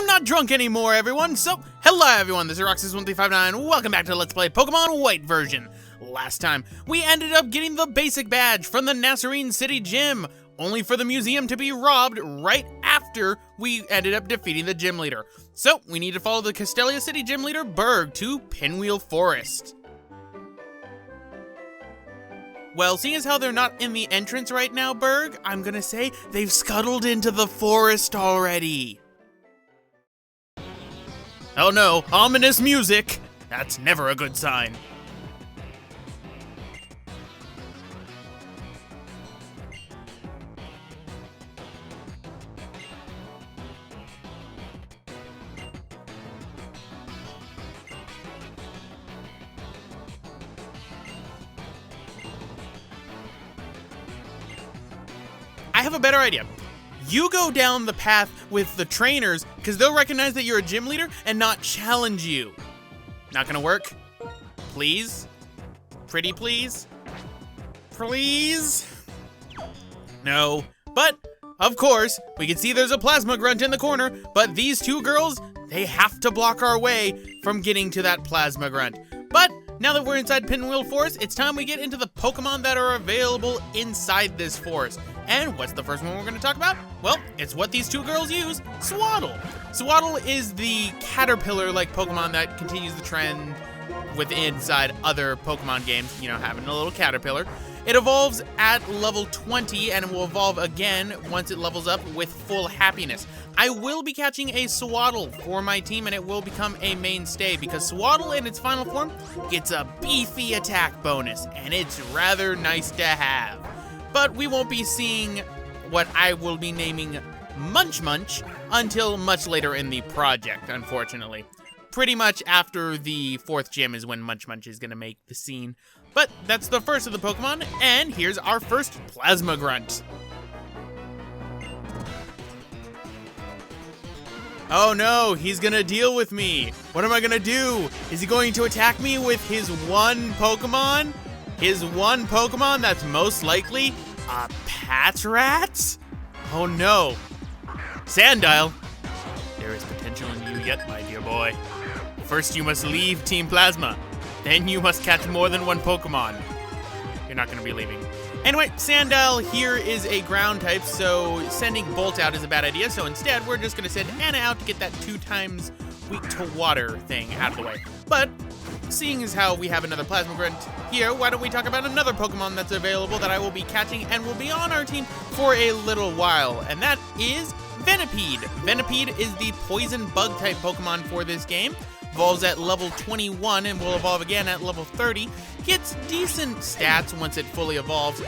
not drunk anymore, everyone. So, hello, everyone. This is Roxas1359. Welcome back to Let's Play Pokemon White version. Last time, we ended up getting the basic badge from the Nazarene City Gym, only for the museum to be robbed right after we ended up defeating the gym leader. So, we need to follow the Castelia City gym leader, Berg, to Pinwheel Forest. Well, seeing as how they're not in the entrance right now, Berg, I'm gonna say they've scuttled into the forest already. Oh no, ominous music! That's never a good sign. I have a better idea. You go down the path with the trainers, because they'll recognize that you're a gym leader and not challenge you. Not gonna work? Please? Pretty please? Please? No. But, of course, we can see there's a Plasma Grunt in the corner, but these two girls, they have to block our way from getting to that Plasma Grunt. But, now that we're inside Pinwheel Forest, it's time we get into the Pokemon that are available inside this forest. And what's the first one we're going to talk about? Well, it's what these two girls use, Swaddle. Swaddle is the caterpillar-like Pokemon that continues the trend inside other Pokemon games, you know, having a little caterpillar. It evolves at level 20, and it will evolve again once it levels up with full happiness. I will be catching a Swaddle for my team, and it will become a mainstay, because Swaddle in its final form gets a beefy attack bonus, and it's rather nice to have. But we won't be seeing what I will be naming Munch Munch until much later in the project, unfortunately. Pretty much after the 4th gym is when Munch Munch is going to make the scene. But that's the first of the Pokemon, and here's our first Plasma Grunt. Oh no, he's gonna deal with me. What am I gonna do? Is he going to attack me with his one Pokemon? His one Pokemon that's most likely a Patrat? Oh no. Sandile, there is potential in you yet, my dear boy. First you must leave Team Plasma. Then you must catch more than one Pokemon. You're not gonna be leaving. Anyway, Sandile here is a ground type, so sending Bolt out is a bad idea. So instead, we're just gonna send Anna out to get that 2 times weak to water thing out of the way. But seeing as how we have another Plasma Grunt here, why don't we talk about another Pokemon that's available that I will be catching and will be on our team for a little while, and that is Venipede. Venipede is the poison bug type Pokemon for this game. Evolves at level 21 and will evolve again at level 30. Gets decent stats once it fully evolves.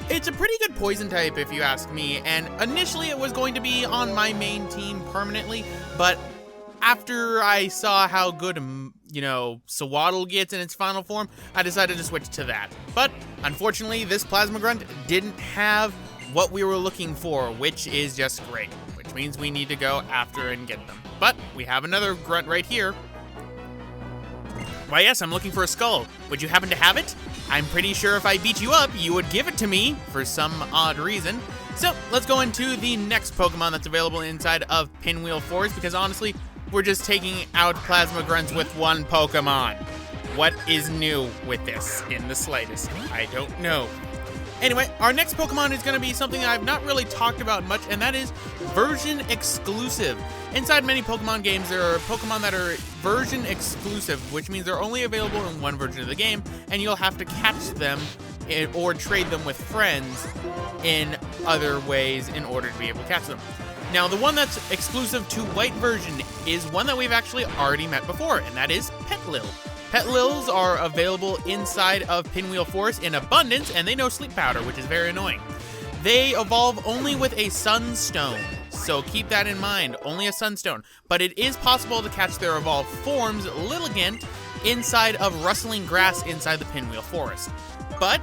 It's a pretty good poison type if you ask me, and initially it was going to be on my main team permanently, but after I saw how good, you know, Swaddle gets in its final form, I decided to switch to that. But unfortunately, this Plasma Grunt didn't have what we were looking for, which is just great, which means we need to go after and get them. But we have another Grunt right here. Why yes, I'm looking for a skull. Would you happen to have it? I'm pretty sure if I beat you up, you would give it to me for some odd reason. So let's go into the next Pokemon that's available inside of Pinwheel Forest, because honestly, we're just taking out Plasma Grunts with one Pokemon. What is new with this in the slightest? I don't know. Anyway, our next Pokemon is going to be something that I've not really talked about much, and that is version exclusive. Inside many Pokemon games, there are Pokemon that are version exclusive, which means they're only available in one version of the game, and you'll have to catch them or trade them with friends in other ways in order to be able to catch them. Now, the one that's exclusive to White version is one that we've actually already met before, and that is Petlil. Petlils are available inside of Pinwheel Forest in abundance, and they know Sleep Powder, which is very annoying. They evolve only with a Sunstone, so keep that in mind, only a Sunstone. But it is possible to catch their evolved forms, Lilligant, inside of Rustling Grass inside the Pinwheel Forest. But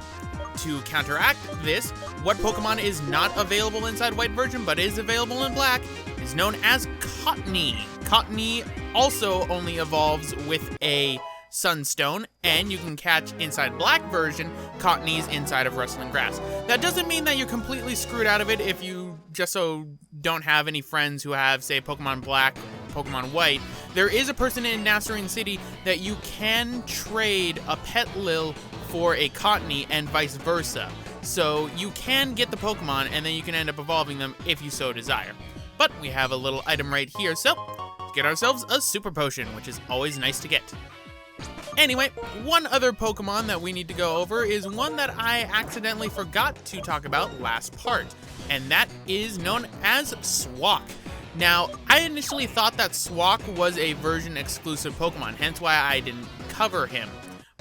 to counteract this, what Pokemon is not available inside White version, but is available in Black, is known as Cottony. Cottony also only evolves with a Sunstone, and you can catch inside Black version Cottony's inside of Rustling Grass. That doesn't mean that you're completely screwed out of it if you just so don't have any friends who have, say, Pokemon Black Pokemon White, there is a person in Nasserine City that you can trade a Petlil for a Cottony and vice versa. So you can get the Pokemon and then you can end up evolving them if you so desire. But we have a little item right here, so let's get ourselves a Super Potion, which is always nice to get. Anyway, one other Pokemon that we need to go over is one that I accidentally forgot to talk about last part, and that is known as Swak. Now, I initially thought that Swak was a version-exclusive Pokemon, hence why I didn't cover him.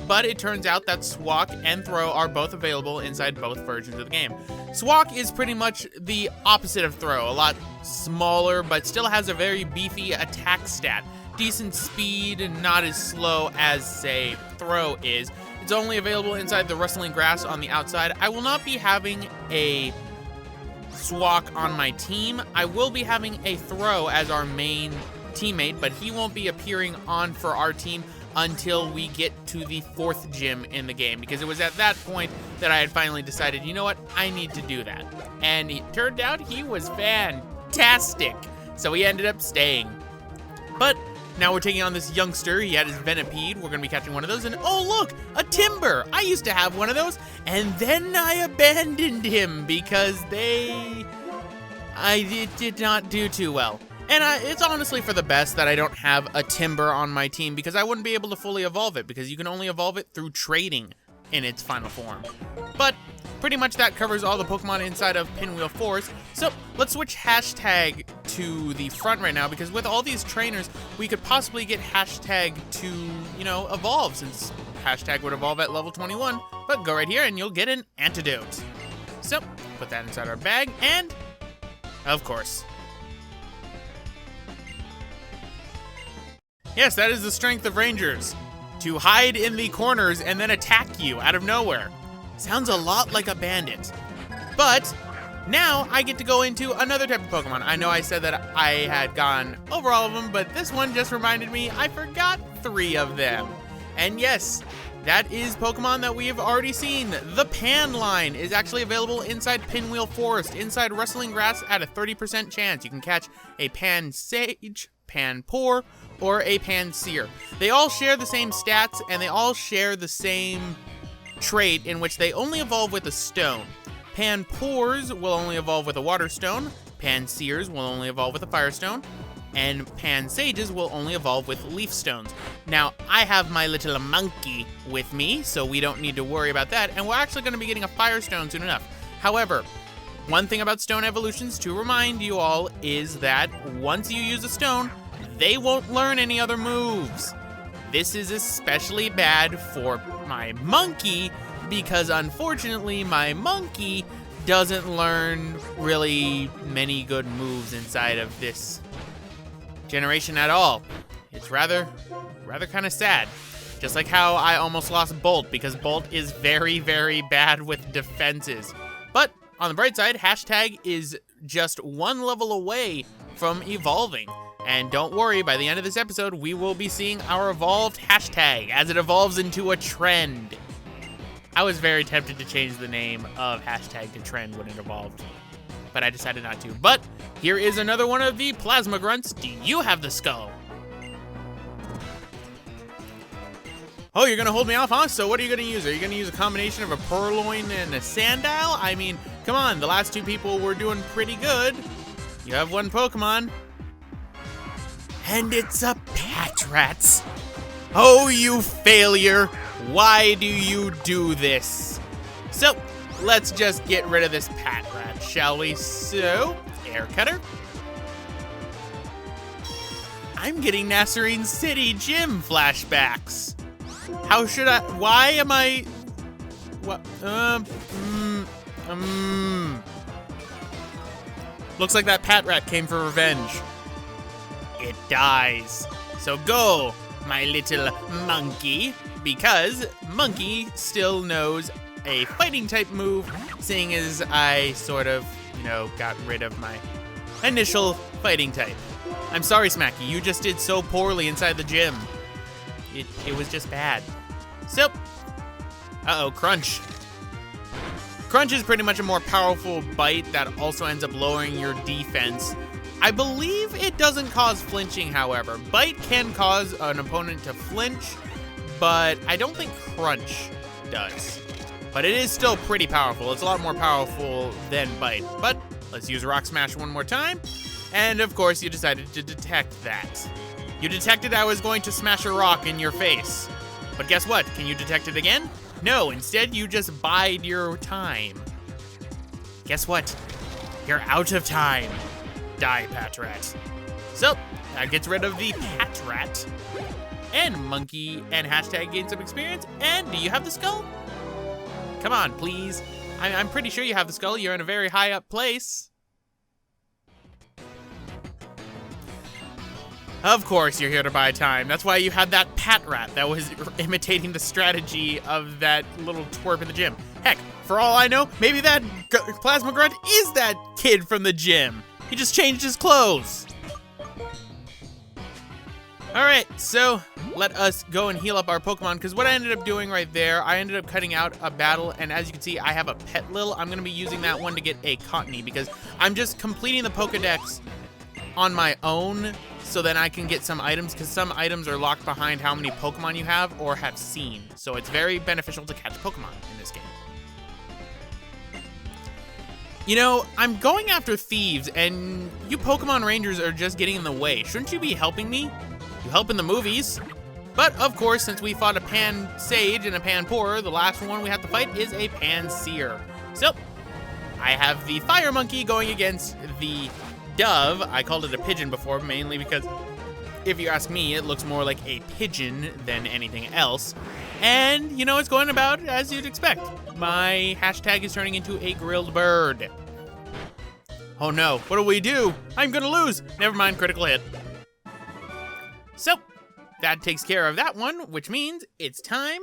But it turns out that Swak and Throh are both available inside both versions of the game. Swak is pretty much the opposite of Throh, a lot smaller, but still has a very beefy attack stat. Decent speed and not as slow as, say, Throh is. It's only available inside the rustling grass on the outside. I will not be having a Swak on my team. I will be having a Throh as our main teammate, but he won't be appearing on for our team until we get to the 4th gym in the game, because it was at that point that I had finally decided, you know what, I need to do that. And it turned out he was fantastic, so he ended up staying. But now we're taking on this youngster. He had his Venipede. We're gonna be catching one of those, and oh look, a Timber. I used to have one of those, and then I abandoned him because it did not do too well. And it's honestly for the best that I don't have a Timber on my team, because I wouldn't be able to fully evolve it, because you can only evolve it through trading in its final form. But pretty much that covers all the Pokemon inside of Pinwheel Forest. So let's switch hashtag to the front right now, because with all these trainers, we could possibly get hashtag to, you know, evolve, since hashtag would evolve at level 21. But go right here and you'll get an antidote. So put that inside our bag, and of course, yes, that is the strength of Rangers, to hide in the corners and then attack you out of nowhere. Sounds a lot like a bandit. But now I get to go into another type of Pokemon. I know I said that I had gone over all of them, but this one just reminded me I forgot 3 of them. And yes, that is Pokemon that we have already seen. The Pan line is actually available inside Pinwheel Forest, inside Rustling Grass at a 30% chance. You can catch a Pan Sage, Pan Pour, or a Pansear. They all share the same stats, and they all share the same trait in which they only evolve with a stone. Panpours will only evolve with a water stone, Pansears will only evolve with a fire stone, and Pansages will only evolve with leaf stones. Now, I have my little monkey with me, so we don't need to worry about that, and we're actually going to be getting a fire stone soon enough. However, one thing about stone evolutions to remind you all is that once you use a stone, they won't learn any other moves. This is especially bad for my monkey, because unfortunately my monkey doesn't learn really many good moves inside of this generation at all. It's rather kind of sad. Just like how I almost lost Bolt, because Bolt is very, very bad with defenses. But on the bright side, hashtag is just 1 level away from evolving. And don't worry, by the end of this episode, we will be seeing our evolved hashtag as it evolves into a trend. I was very tempted to change the name of hashtag to trend when it evolved, but I decided not to. But here is another one of the Plasma Grunts. Do you have the skull? Oh, you're gonna hold me off, huh? So what are you gonna use? Are you gonna use a combination of a Purloin and a Sandile? I mean, come on, the last 2 people were doing pretty good. You have 1 Pokemon. And it's a Patrat. Oh, you failure. Why do you do this? So, let's just get rid of this Patrat, shall we? So, Air Cutter. I'm getting Nasserine City Gym flashbacks. How should I, why am I, what, looks like that Patrat came for revenge. It dies. So go, my little monkey, because Monkey still knows a fighting type move, seeing as I sort of, you know, got rid of my initial fighting type. I'm sorry, Smacky, you just did so poorly inside the gym. It was just bad. So, uh-oh, Crunch. Crunch is pretty much a more powerful bite that also ends up lowering your defense. I believe it doesn't cause flinching, however. Bite can cause an opponent to flinch, but I don't think Crunch does. But it is still pretty powerful. It's a lot more powerful than Bite. But let's use Rock Smash one more time. And of course, you decided to detect that. You detected I was going to smash a rock in your face. But guess what? Can you detect it again? No, instead you just bide your time. Guess what? You're out of time. Die, Patrat. So, that gets rid of the Patrat. And Monkey and Hashtag gain some experience. And do you have the skull? Come on, please. I'm pretty sure you have the skull. You're in a very high up place. Of course you're here to buy time. That's why you had that Patrat that was imitating the strategy of that little twerp in the gym. Heck, for all I know, maybe that Plasma Grunt is that kid from the gym. He just changed his clothes. All right, so let us go and heal up our Pokemon, because what I ended up doing right there, I ended up cutting out a battle, and as you can see, I have a Petlil. I'm gonna be using that one to get a Cottony, because I'm just completing the Pokedex on my own, so then I can get some items, because some items are locked behind how many Pokemon you have or have seen. So it's very beneficial to catch Pokemon in this game. You know, I'm going after thieves, and you Pokemon Rangers are just getting in the way. Shouldn't you be helping me? You help in the movies. But of course, since we fought a Pan-Sage and a Pan-Poor, the last one we have to fight is a Pan-Seer. So, I have the Fire Monkey going against the Dove. I called it a pigeon before, mainly because, if you ask me, it looks more like a pigeon than anything else. And, you know, it's going about as you'd expect. My Hashtag is turning into a grilled bird. Oh no, what do? I'm gonna lose. Never mind, critical hit. So, that takes care of that one, which means it's time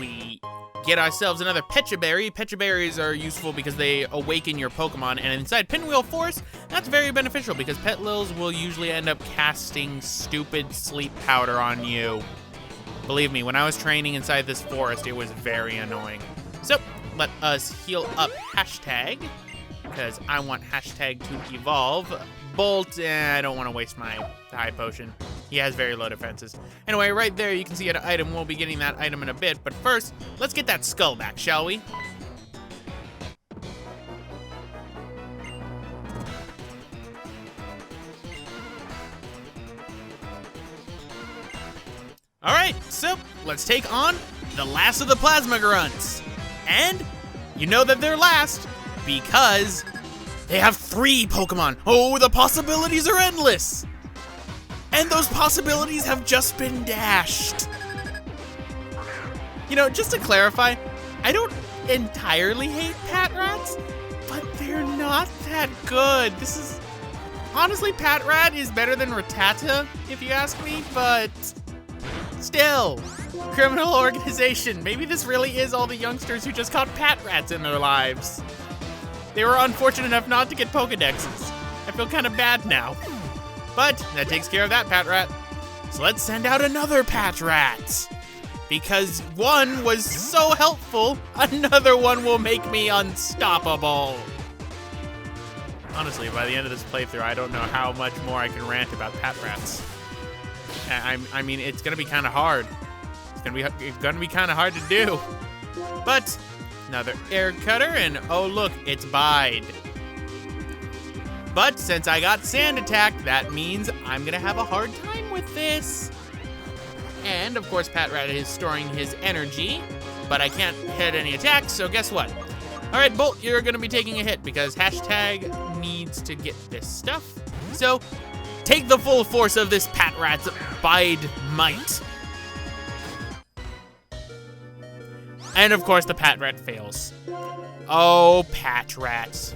we get ourselves another Pecha Berry. Pecha Berries are useful because they awaken your Pokemon, and inside Pinwheel Forest, that's very beneficial because Petlils will usually end up casting stupid sleep powder on you. Believe me, when I was training inside this forest, it was very annoying. So, let us heal up Hashtag, because I want Hashtag to evolve. Bolt, I don't want to waste my high potion. He has very low defenses. Anyway, right there, you can see an item. We'll be getting that item in a bit, but first, let's get that skull back, shall we? All right, so let's take on the last of the Plasma Grunts. And you know that they're last because they have 3 Pokemon. Oh, the possibilities are endless. And those possibilities have just been dashed. You know, just to clarify, I don't entirely hate Patrats, but they're not that good. This is, honestly, Patrat is better than Rattata, if you ask me, but still, criminal organization. Maybe this really is all the youngsters who just caught Patrats in their lives. They were unfortunate enough not to get Pokedexes. I feel kind of bad now. But that takes care of that Patrat. So let's send out another Patrat. Because one was so helpful, another one will make me unstoppable. Honestly, by the end of this playthrough, I don't know how much more I can rant about Patrats. I mean, it's gonna be kind of hard. It's gonna be kind of hard to do. But another air cutter, and oh look, it's Bide. But since I got Sand Attack, that means I'm gonna have a hard time with this. And of course, Patrat is storing his energy, but I can't hit any attacks, so guess what? All right, Bolt, you're gonna be taking a hit because Hashtag needs to get this stuff. So take the full force of this Patrat's Bide might. And of course, the Patrat fails. Oh, Patrat.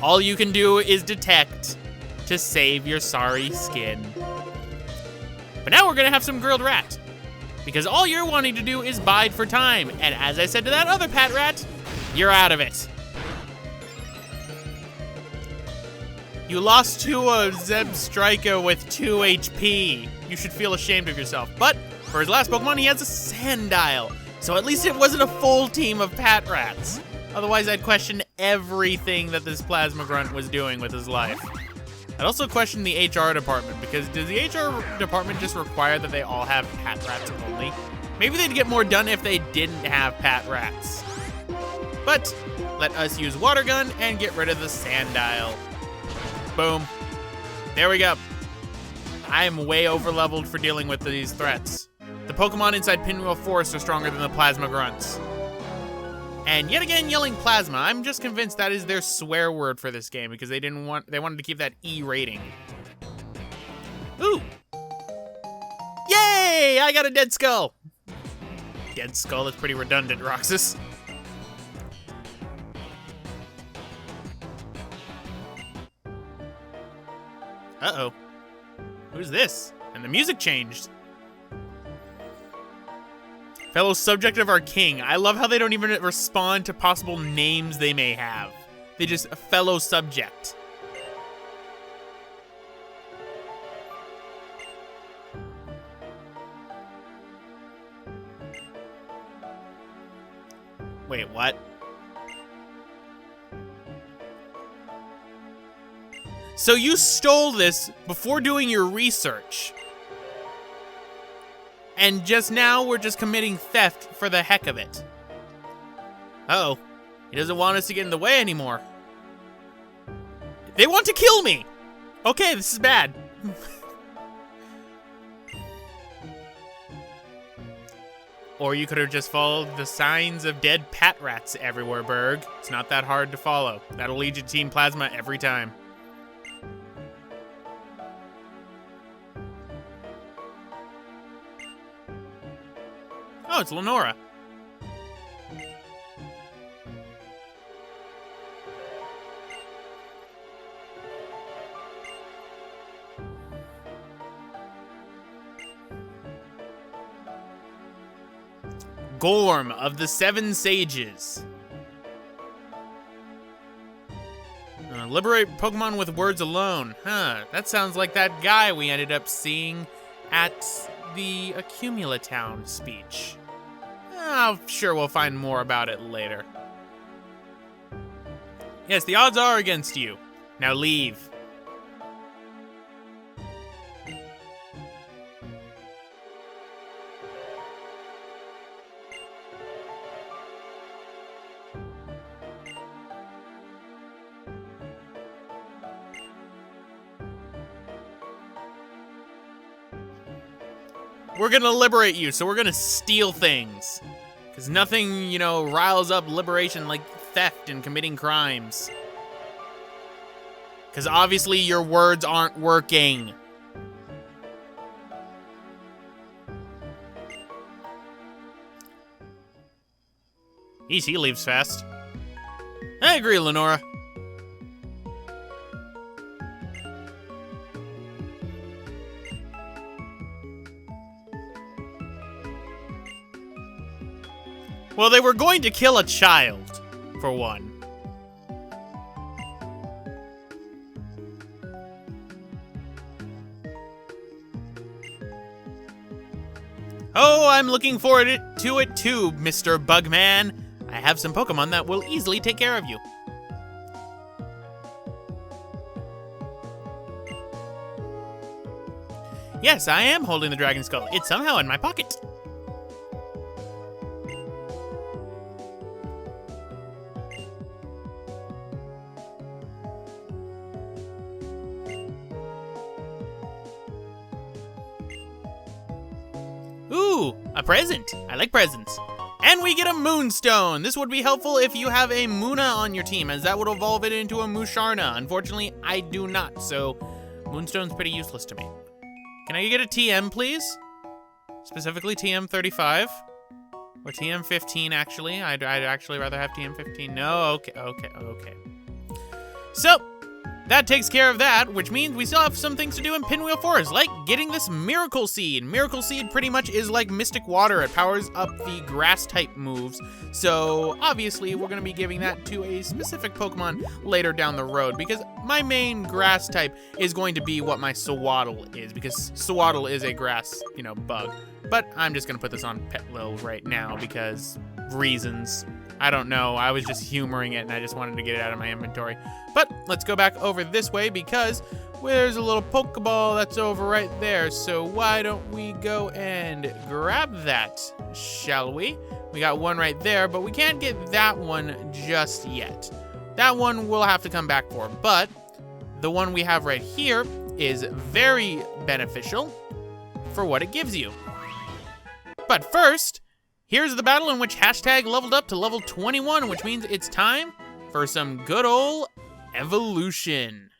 All you can do is detect to save your sorry skin. But now we're gonna have some grilled rat. Because all you're wanting to do is bide for time. And as I said to that other Patrat, you're out of it. You lost to a Zebstrika with 2 HP. You should feel ashamed of yourself. But for his last Pokemon, he has a Sandile. So at least it wasn't a full team of Patrats. Otherwise, I'd question everything that this plasma grunt was doing with his life. I'd also question the HR department, because does the HR department just require that they all have pat rats only? Maybe they'd get more done if they didn't have pat rats. But let us use water gun and get rid of the Sandile. Boom. There we go. I am way over leveled for dealing with these threats. The Pokemon inside Pinwheel Forest are stronger than the Plasma Grunts. And yet again, yelling plasma. I'm just convinced that is their swear word for this game because they wanted to keep that E rating. Ooh. Yay! I got a dead skull. Dead skull, that's pretty redundant, Roxas. Uh-oh. Who's this? And the music changed. Fellow subject of our king. I love how they don't even respond to possible names they may have. They just, a fellow subject. Wait, what? So you stole this before doing your research. And just now, we're just committing theft for the heck of it. Uh-oh. He doesn't want us to get in the way anymore. They want to kill me! Okay, this is bad. Or you could have just followed the signs of dead pat rats everywhere, Berg. It's not that hard to follow. That'll lead you to Team Plasma every time. Oh, it's Lenora. Gorm of the Seven Sages. Liberate Pokemon with words alone. Huh, that sounds like that guy we ended up seeing at the Accumula Town speech. I'm sure we'll find more about it later. Yes, the odds are against you. Now leave. We're gonna liberate you, so we're gonna steal things. Because nothing, you know, riles up liberation like theft and committing crimes. Because obviously your words aren't working. He leaves fast. I agree, Lenora. Well, they were going to kill a child, for one. Oh, I'm looking forward to it too, Mr. Bugman. I have some Pokemon that will easily take care of you. Yes, I am holding the Dragon Skull. It's somehow in my pocket. Ooh, a present. I like presents. And we get a Moonstone. This would be helpful if you have a Munna on your team, as that would evolve it into a Musharna. Unfortunately, I do not, so Moonstone's pretty useless to me. Can I get a TM, please? Specifically TM35. Or TM15, actually. I'd actually rather have TM15. No, okay. So, that takes care of that, which means we still have some things to do in Pinwheel Forest, like getting this Miracle Seed. Miracle Seed pretty much is like Mystic Water. It powers up the Grass-type moves, so obviously we're going to be giving that to a specific Pokemon later down the road, because my main Grass type is going to be what my Sewaddle is, because Sewaddle is a Grass, bug. But I'm just going to put this on Petlil right now, because reasons. I don't know. I was just humoring it, and I just wanted to get it out of my inventory. But let's go back over this way because there's a little Pokeball that's over right there. So why don't we go and grab that, shall we? We got one right there, but we can't get that one just yet. That one we'll have to come back for. But the one we have right here is very beneficial for what it gives you. But first, here's the battle in which hashtag leveled up to level 21, which means it's time for some good ol' evolution.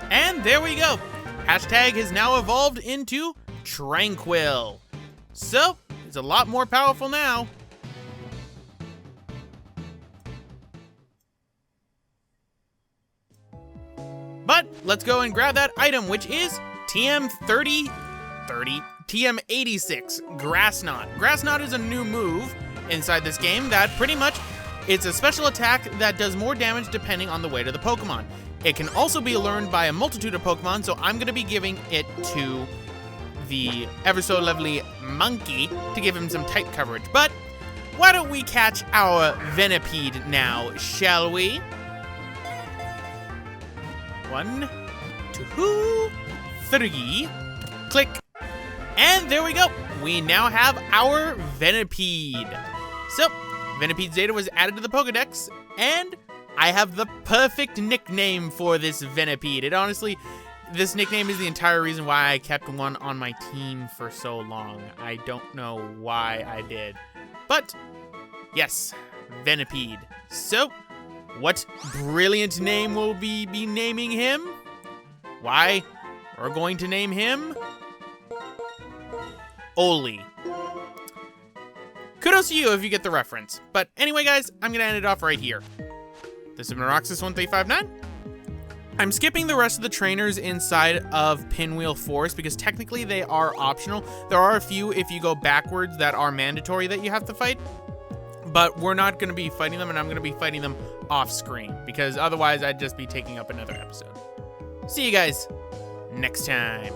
And there we go. Hashtag has now evolved into Tranquil. So, it's a lot more powerful now. But let's go and grab that item, which is TM86, Grass Knot. Grass Knot is a new move inside this game that pretty much, it's a special attack that does more damage depending on the weight of the Pokemon. It can also be learned by a multitude of Pokemon, so I'm going to be giving it to the ever so lovely Monkey to give him some tight coverage. But why don't we catch our Venipede now, shall we? 1, 2, 3, click, and there we go. We now have our Venipede. So, Venipede's data was added to the Pokedex, and I have the perfect nickname for this Venipede. It honestly, this nickname is the entire reason why I kept one on my team for so long. I don't know why I did. But, yes, Venipede. So, what brilliant name will we be naming him? Why, we're going to name him Oli. Kudos to you if you get the reference. But anyway, guys, I'm going to end it off right here. This is Roxas1359. I'm skipping the rest of the trainers inside of Pinwheel Forest because technically they are optional. There are a few, if you go backwards, that are mandatory that you have to fight. But we're not going to be fighting them, and I'm going to be fighting them off screen because otherwise I'd just be taking up another episode. See you guys next time.